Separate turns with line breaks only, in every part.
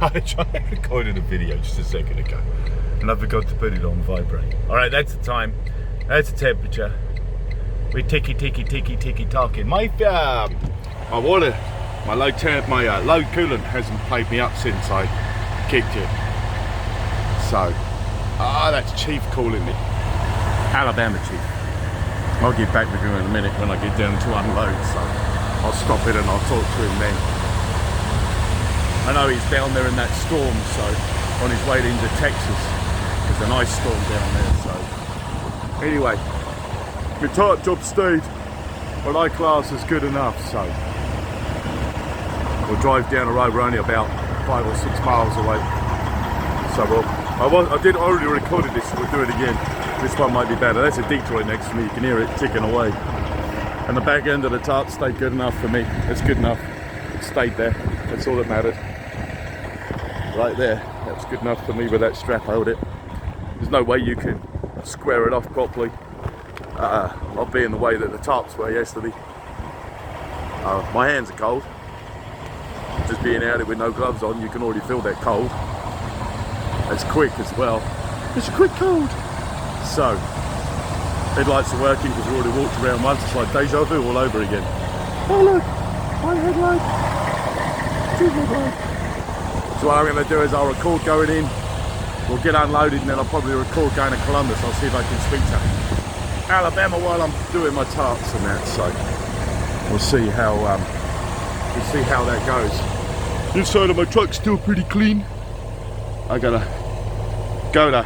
I tried recording a video just a second ago and I forgot to put it on vibrate. Alright, that's the time. That's the temperature. We're ticky talking. My water, my low coolant hasn't played me up since I kicked it. So, that's Chief calling me. Alabama Chief. I'll get back with you in a minute when I get down to unload, so I'll stop it and I'll talk to him then. I know he's down there in that storm, so on his way into Texas. There's an ice storm down there, so. Anyway, my type job stayed, what I class is good enough, so. We'll drive down the road, we're only about 5 or 6 miles away. So I already recorded this, so we'll do it again. This one might be better. That's a Detroit next to me, you can hear it ticking away. And the back end of the tarp stayed good enough for me. It's good enough. It stayed there. That's all that mattered. Right there. That was good enough for me with that strap hold it. There's no way you can square it off properly. I'll be in the way that the tarps were yesterday. My hands are cold. Just being out here with no gloves on, you can already feel that cold. It's quick as well. It's a quick cold. So, headlights are working because we already walked around once. It's like deja vu all over again. Oh look, my headlight. Two headlight. So what I'm going to do is I'll record going in. We'll get unloaded and then I'll probably record going to Columbus. I'll see if I can speak to Alabama while I'm doing my tarps and that. So we'll see how that goes. This side of my truck's still pretty clean. I gotta go to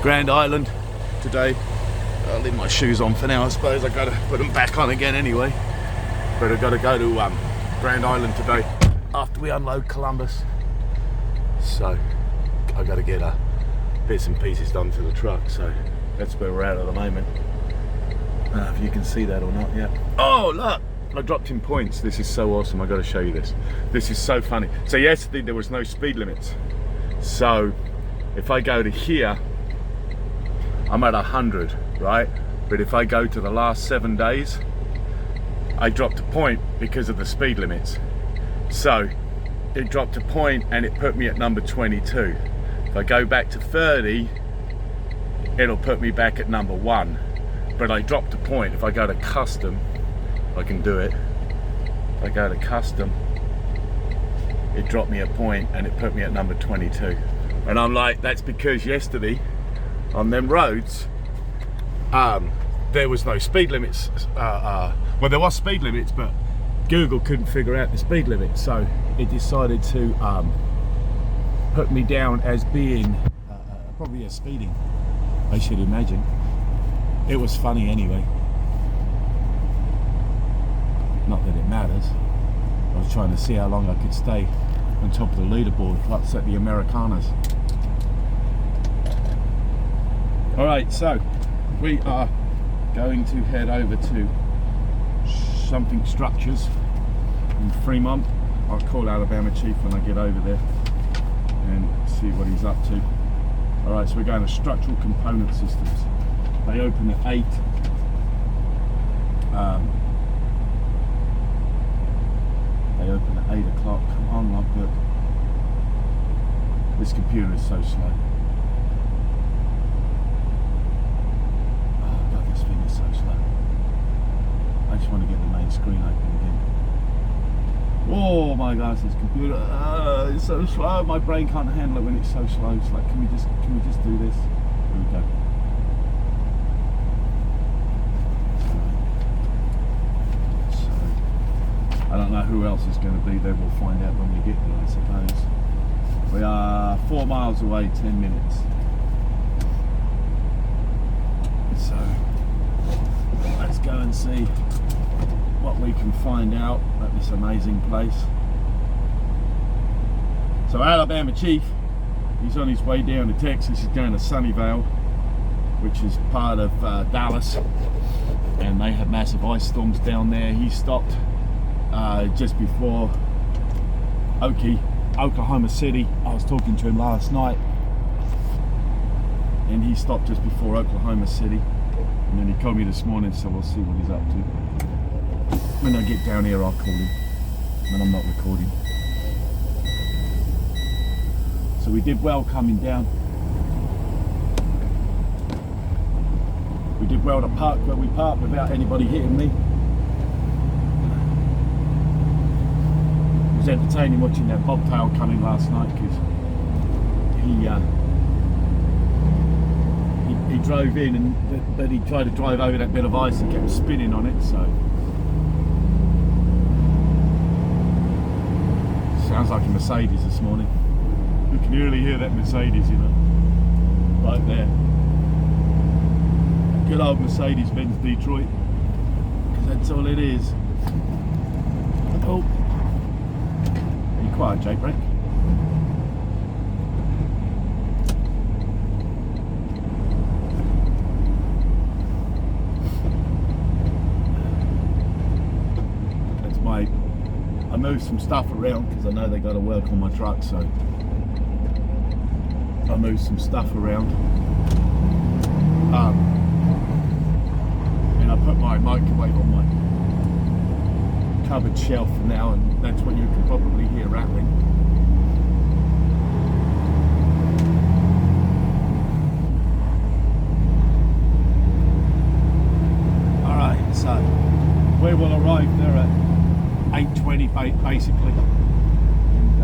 Grand Island today. I'll leave my shoes on for now, I suppose. I gotta put them back on again anyway. But I gotta go to Grand Island today after we unload Columbus. So I gotta get bits and pieces done to the truck. So that's where we're at the moment. If you can see that or not yet. Oh look! I dropped in points. This is so awesome. I got to show you this. This is so funny. So yesterday there was no speed limits. So if I go to here, I'm at 100, right? But if I go to the last 7 days, I dropped a point because of the speed limits. So it dropped a point and it put me at number 22. If I go back to 30, it'll put me back at number 1. But I dropped a point. If I go to custom, I can do it. If I go to custom, it dropped me a point and it put me at number 22. And I'm like, that's because yesterday on them roads, there was no speed limits. Well, there was speed limits, but Google couldn't figure out the speed limit, so it decided to put me down as being probably a speeding, I should imagine. It was funny anyway. Not that it matters. I was trying to see how long I could stay on top of the leaderboard to upset the Americanas. Alright, so we are going to head over to something structures in Fremont. I'll call Alabama Chief when I get over there and see what he's up to. Alright, so we're going to structural component systems. They open at 8. They open at 8 o'clock. Come on, logbook. This computer is so slow. Oh God, this thing is so slow. I just want to get the main screen open again. Oh my gosh, this computer is so slow. My brain can't handle it when it's so slow. It's like, can we just do this? Here we go. I don't know who else is going to be there. We'll find out when we get there, I suppose. We are 4 miles away, 10 minutes. So let's go and see what we can find out at this amazing place. So Alabama Chief, he's on his way down to Texas. He's going to Sunnyvale, which is part of Dallas, and they have massive ice storms down there. He stopped just before Oklahoma City. I was talking to him last night and he stopped just before Oklahoma City, and then he called me this morning, so we'll see what he's up to. When I get down here I'll call him when I'm not recording. So we did well coming down. We did well to park where we parked without anybody hitting me. It was entertaining watching that bobtail coming last night because he drove in and then he tried to drive over that bit of ice and kept spinning on it, so sounds like a Mercedes this morning. You can really hear that Mercedes, you know, right there. Good old Mercedes-Benz Detroit, because that's all it is. Oh, be quiet, Jake Brake. That's my. I moved some stuff around because I know they got to work on my truck, so I moved some stuff around. And I put my microwave on my cupboard shelf for now, and that's what you can probably hear rattling. Alright, so we will arrive there at 8:20 basically, and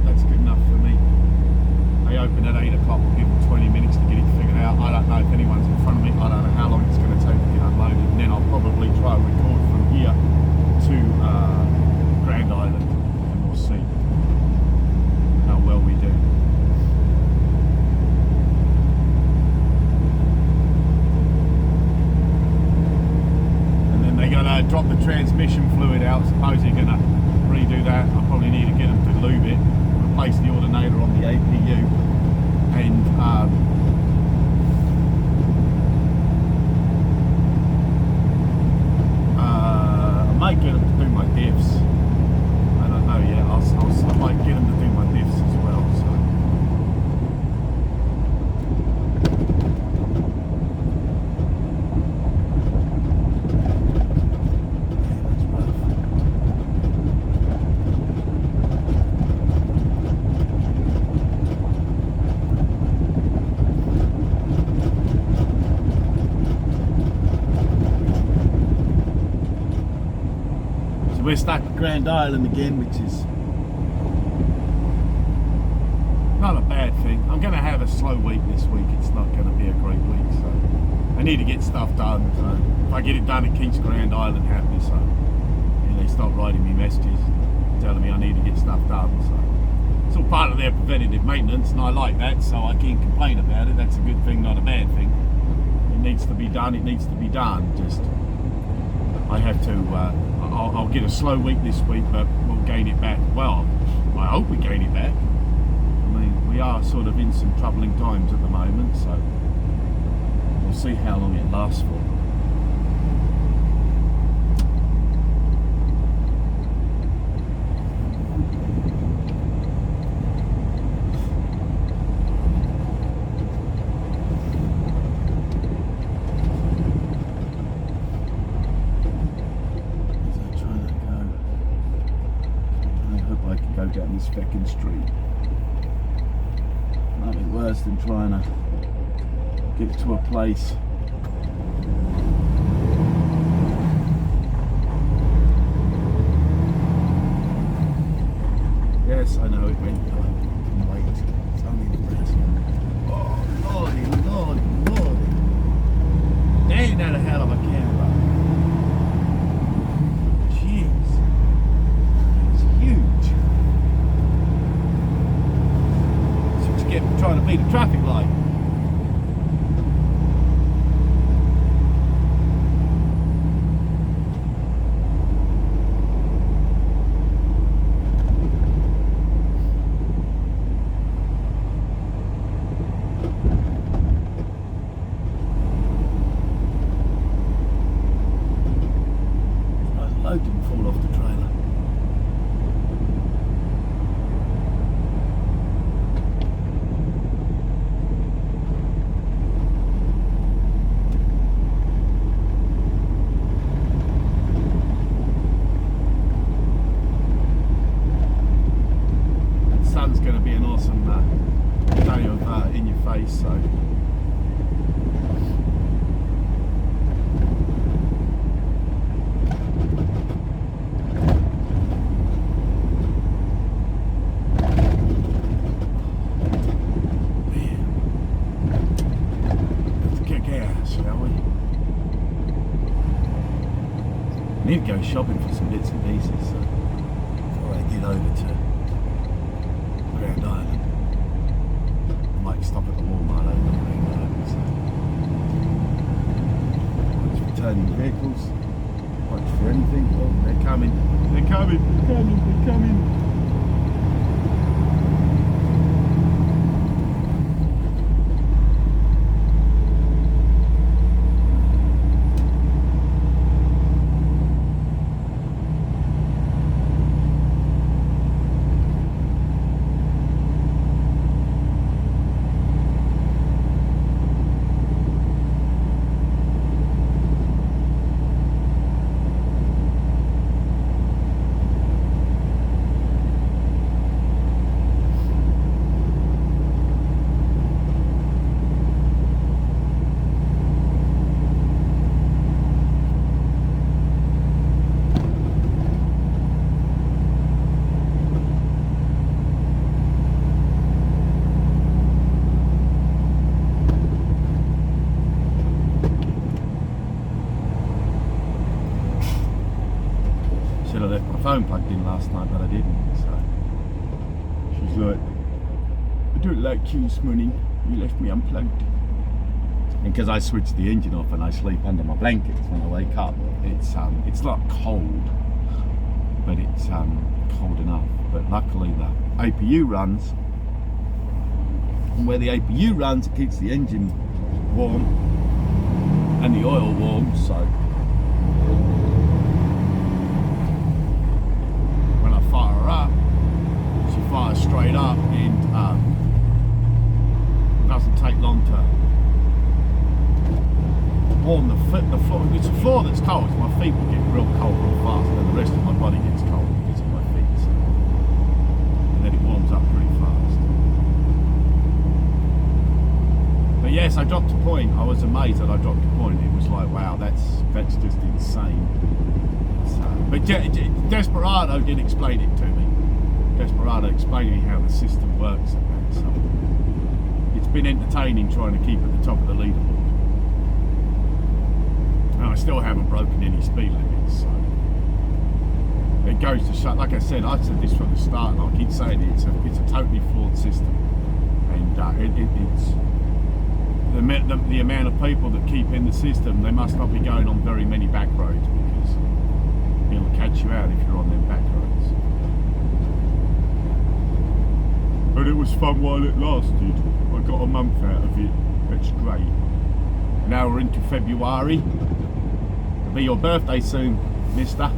that's good enough for me. They open at 8 o'clock, we'll give them 20 minutes to get it figured out. I don't know if anyone's in front of me, I don't know how long it's going to take to get unloaded, and then I'll probably try and record from here to Grand Island, and we'll see how well we do. And then they're going to drop the transmission fluid out. I suppose they're going to redo that. I probably need to get them to lube it, replace the alternator on the APU, and I might get them to do my diffs. I don't know yet. I might get them to do my diffs as well. So we're stuck at Grand Island again, which is not a bad thing. I'm going to have a slow week this week. It's not going to be a great week, so I need to get stuff done. So if I get it done, it keeps Grand Island happy. So they stop writing me messages telling me I need to get stuff done. So it's all part of their preventative maintenance, and I like that, so I can't complain about it. That's a good thing, not a bad thing. It needs to be done. It needs to be done. Just I have to. I'll get a slow week this week, but we'll gain it back. Well, I hope we gain it back. I mean, we are sort of in some troubling times at the moment, so we'll see how long it lasts for. Down this fucking street. Nothing worse than trying to get to a place yes, I know it went yellow. Wait, it's only Nebraska. Oh lordy, lordy, lordy. That ain't that a hell of a camera. Jeez. It's huge. Trying to beat a traffic light. The load didn't fall off the trailer. this, so. I need to go shopping for some bits and pieces, so before I get over to Grand Island, I might stop at the Walmart over at Grand Island. So. Watch for turning vehicles, watch for anything. Oh, they're coming, they're coming, they're coming, they're coming. Should have left my phone plugged in last night, but I didn't. So she's like, "I don't like you this morning. You left me unplugged." And because I switched the engine off and I sleep under my blankets when I wake up, it's not cold, but it's cold enough. But luckily the APU runs, and where the APU runs, it keeps the engine warm and the oil warm. So. Fire straight up, and it doesn't take long to warm the floor. It's the floor that's cold. My feet will get real cold real fast, and the rest of my body gets cold because of my feet. So. And then it warms up pretty fast. But yes, I dropped a point. I was amazed that I dropped a point. It was like, wow, that's just insane. So, but Desperado did explain it to me. Desperado explained to me how the system works and that, so it's been entertaining trying to keep at the top of the leaderboard. And I still haven't broken any speed limits, so it goes to show. Like I said this from the start, and I'll keep saying it, it's a totally flawed system, and it's the amount of people that keep in the system. They must not be going on very many back roads, because it'll catch you out if you're on them back roads. But it was fun while it lasted. I got a month out of it. It's great. Now we're into February. It'll be your birthday soon, mister.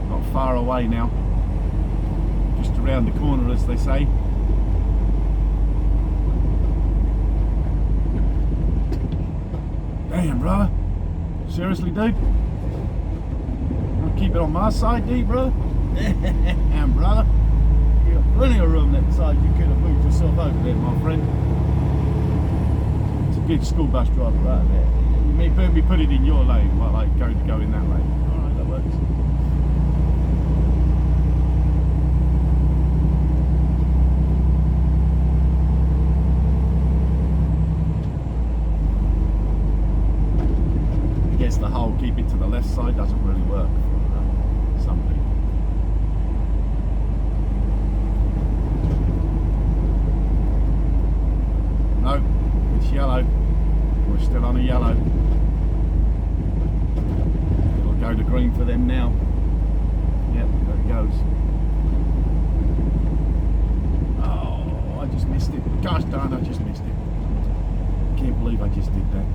Not far away now. Just around the corner, as they say. Damn, brother. Seriously, dude? I'll keep it on my side, dude, brother? Damn, brother. Plenty of room that side. You could have moved yourself over there, my friend. It's a good school bus driver right there. You may put it in your lane while I go in that lane. Alright, that works. I guess the whole keep it to the left side doesn't really work for some people. No, it's yellow. We're still on a yellow. It'll go to green for them now. Yep, there it goes. Oh, I just missed it. Gosh darn, I just missed it. Can't believe I just did that.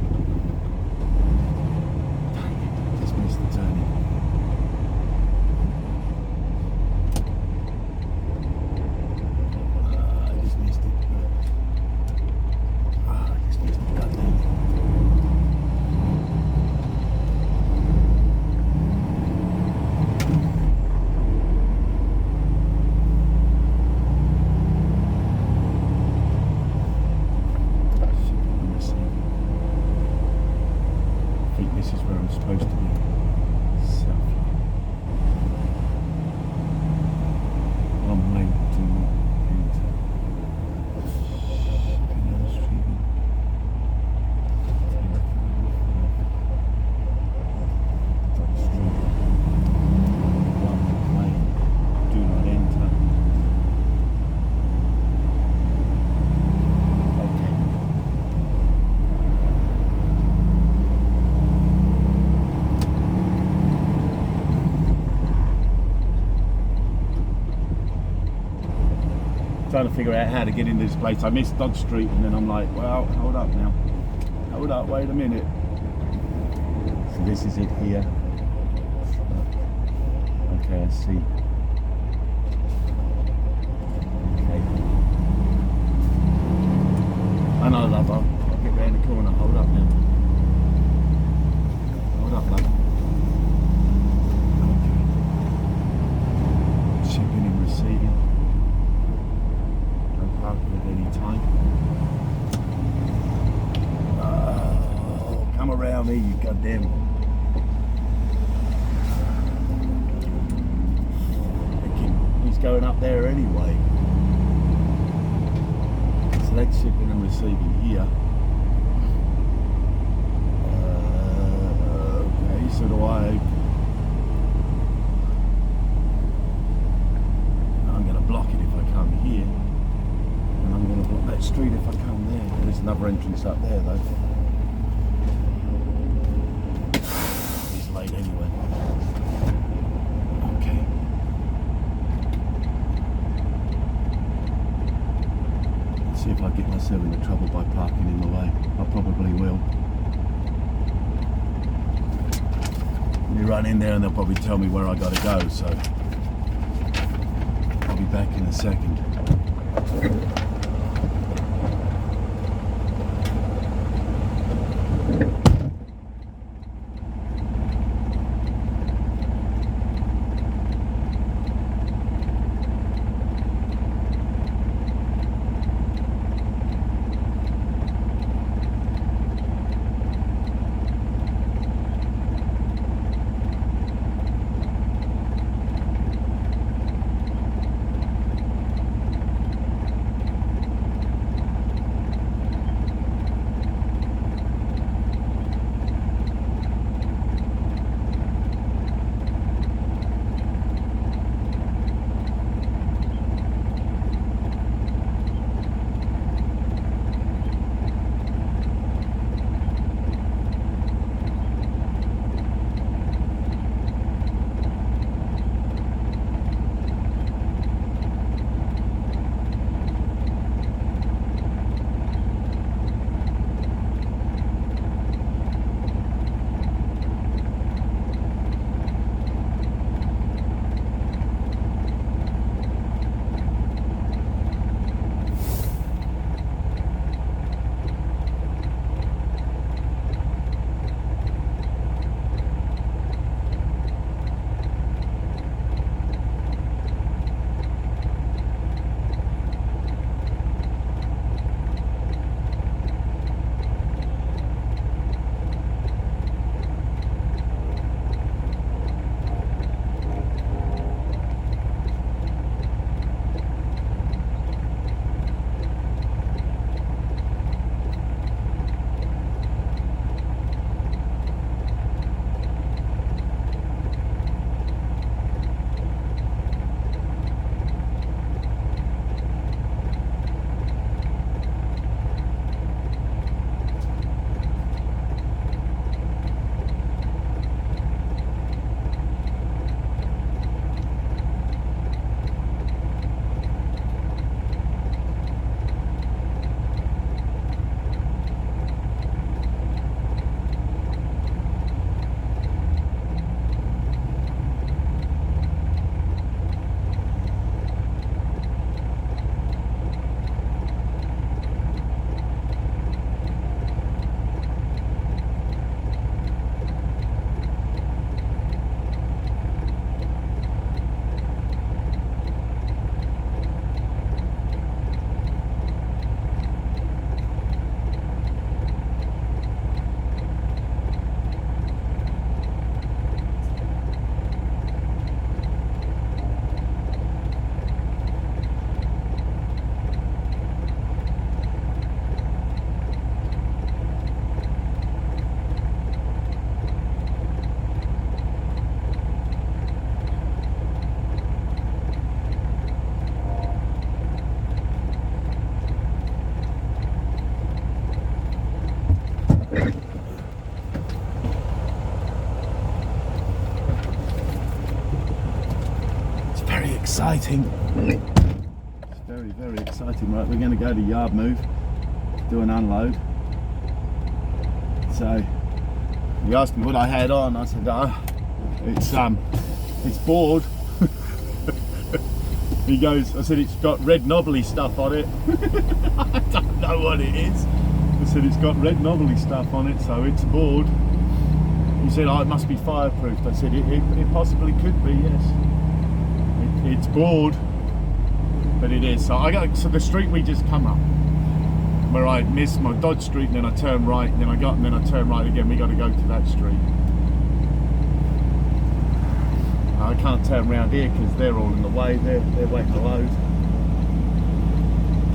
Dang it, just missed the turning. trying to figure out how to get into this place. I missed Dodge Street, and then I'm like, well, hold up now. Hold up, wait a minute. So this is it here. Okay, I see. Okay. I know, love. I'll get round the corner. Hold up now. Hold up, love. Okay. Shipping and receiving. No parking at any time. Oh, come around me, you goddamn. Going up there anyway. Select shipping and receiving here. Okay, so do I'm going to block it if I come here, and I'm going to block that street if I come there. There's another entrance up there though. He's late anyway. See if I get myself into trouble by parking in the way. I probably will. You run in there and they'll probably tell me where I gotta go, so I'll be back in a second. exciting. It's very, very exciting. Right, we're going to go to yard move, do an unload. So he asked me what I had on. I said, oh, it's board. He goes, I said, it's got red knobbly stuff on it. I don't know what it is. I said, it's got red knobbly stuff on it, so it's board. He said, oh, it must be fireproofed. I said, it possibly could be, yes. It's board, but it is. So the street we just come up, where I missed my Dodge Street, and then I turned right, and then I turned right again. We got to go to that street. I can't turn around here because they're all in the way. They're waiting to load.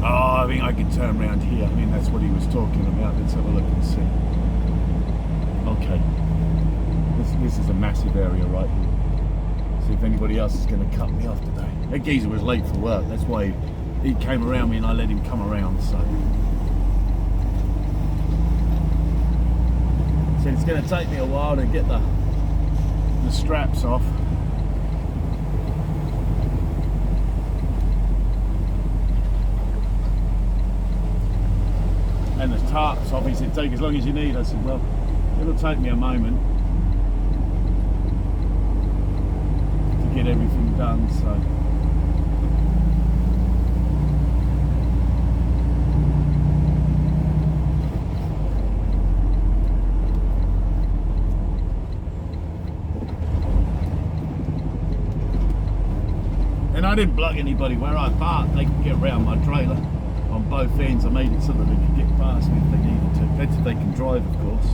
Oh, I think I can turn around here. I mean, that's what he was talking about. Let's have a look and see. Okay. This is a massive area right here. See if anybody else is going to cut me off today. That geezer was late for work. That's why he came around me and I let him come around. So it's going to take me a while to get the straps off. And the tarps off. He said, take as long as you need. I said, well, it'll take me a moment to get everything done, so. And I didn't block anybody where I parked. They could get around my trailer on both ends. I made it so that they could get past me if they needed to. That's if they can drive, of course.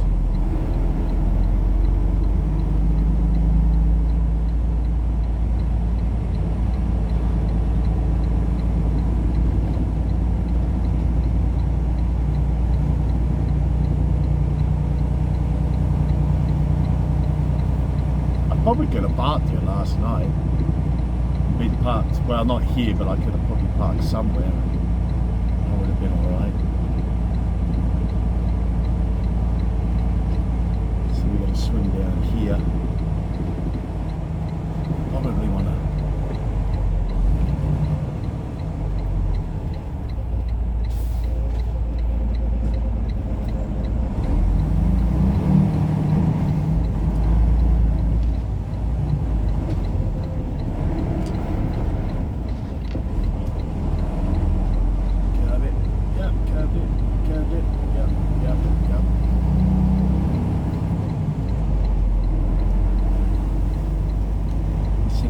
I probably could have parked here last night. Been parked, well, not here, but I could have probably parked somewhere. I would have been alright. So we're going to swing down here. Probably want to.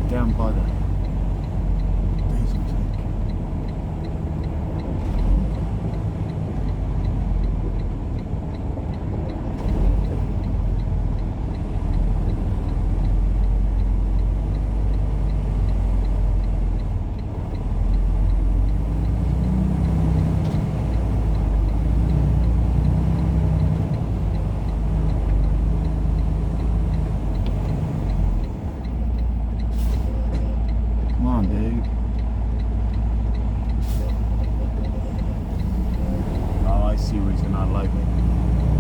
Down by the diesel tank.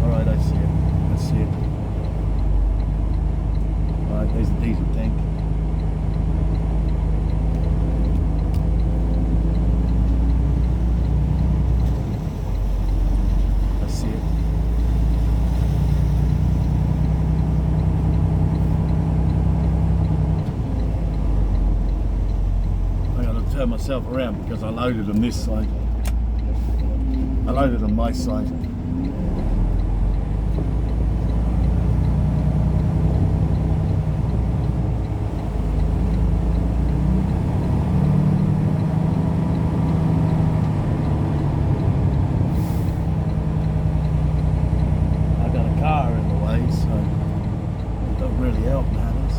Alright, I see it. I see it. Alright, there's the diesel tank. I see it. I gotta turn myself around because I loaded on this side. I loaded on my side. I got a car in the way, so it don't really help matters.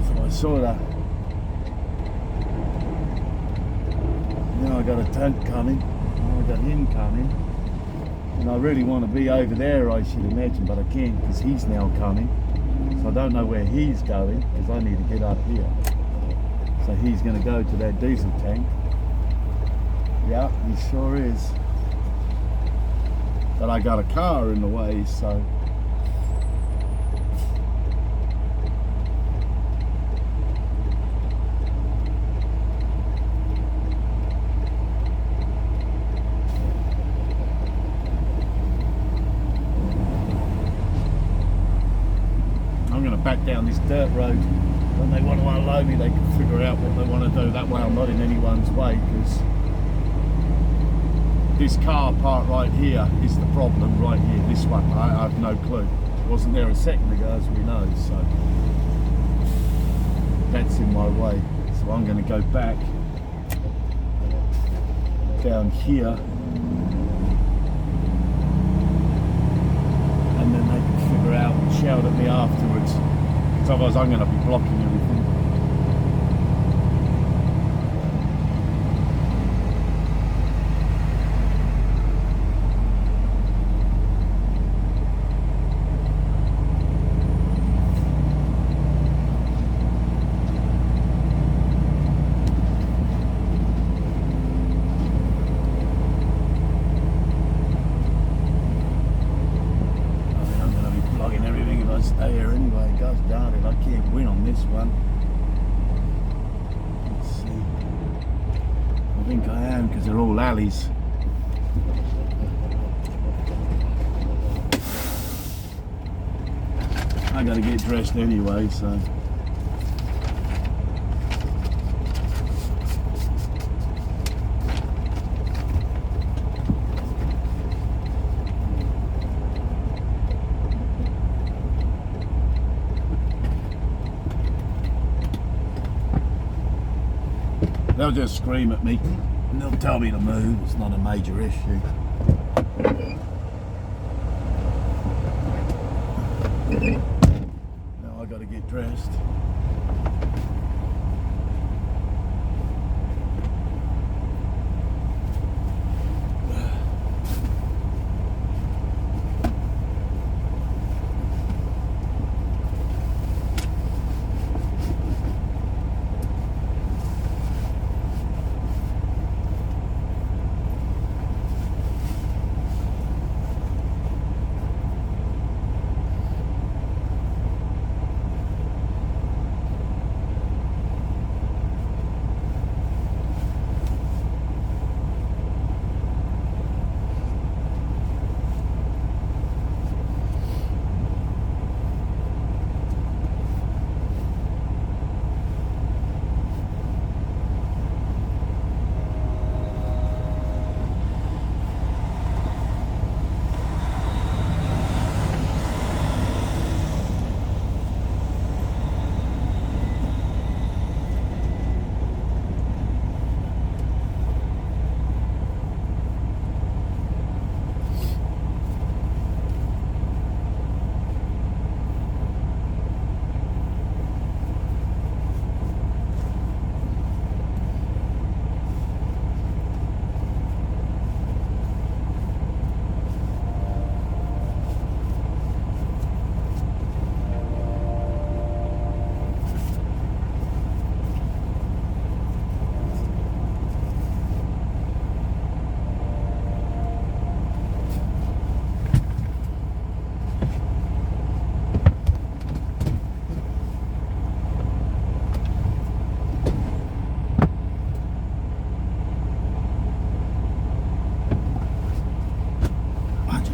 So I sorta. Now I got a tank coming, now I got him coming, and I really want to be over there, I should imagine, but I can't because he's now coming, so I don't know where he's going because I need to get up here. So he's going to go to that diesel tank. Yeah, he sure is. But I got a car in the way, so back down this dirt road. When they want to unload me, they can figure out what they want to do. That way I'm not in anyone's way, because this car parked right here is the problem, right here. This one, I have no clue. It wasn't there a second ago, as we know, so that's in my way. So I'm going to go back down here, and then they can figure out and shout at me afterwards, because otherwise I'm going to be blocking everything. Stay here anyway, gosh darn it, I can't win on this one. Let's see. I think I am, because they're all alleys. I gotta get dressed anyway, so. They'll just scream at me and they'll tell me to move. It's not a major issue. Now I got to get dressed.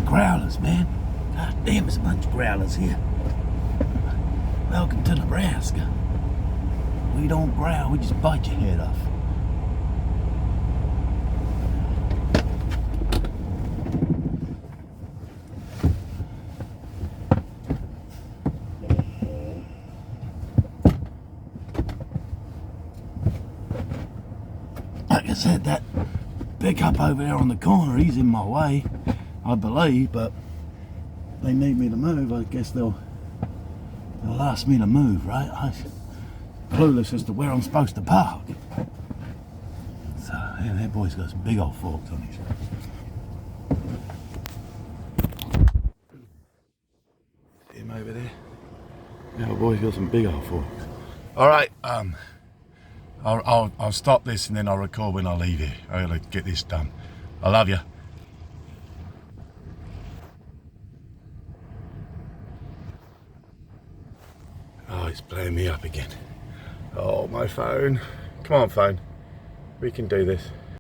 Growlers, man. God damn, there's a bunch of growlers here. Welcome to Nebraska. We don't growl, we just bite your head off. Like I said, that pickup over there on the corner, he's in my way, I believe, but they need me to move. I guess they'll ask me to move, right? I'm clueless as to where I'm supposed to park. So, yeah, that boy's got some big old forks on his. See him over there? Yeah, the boy's got some big old forks. All right, I'll stop this and then I'll record when I leave here. I gotta get this done. I love you. Oh, it's playing me up again. Oh, my phone. Come on, phone. We can do this.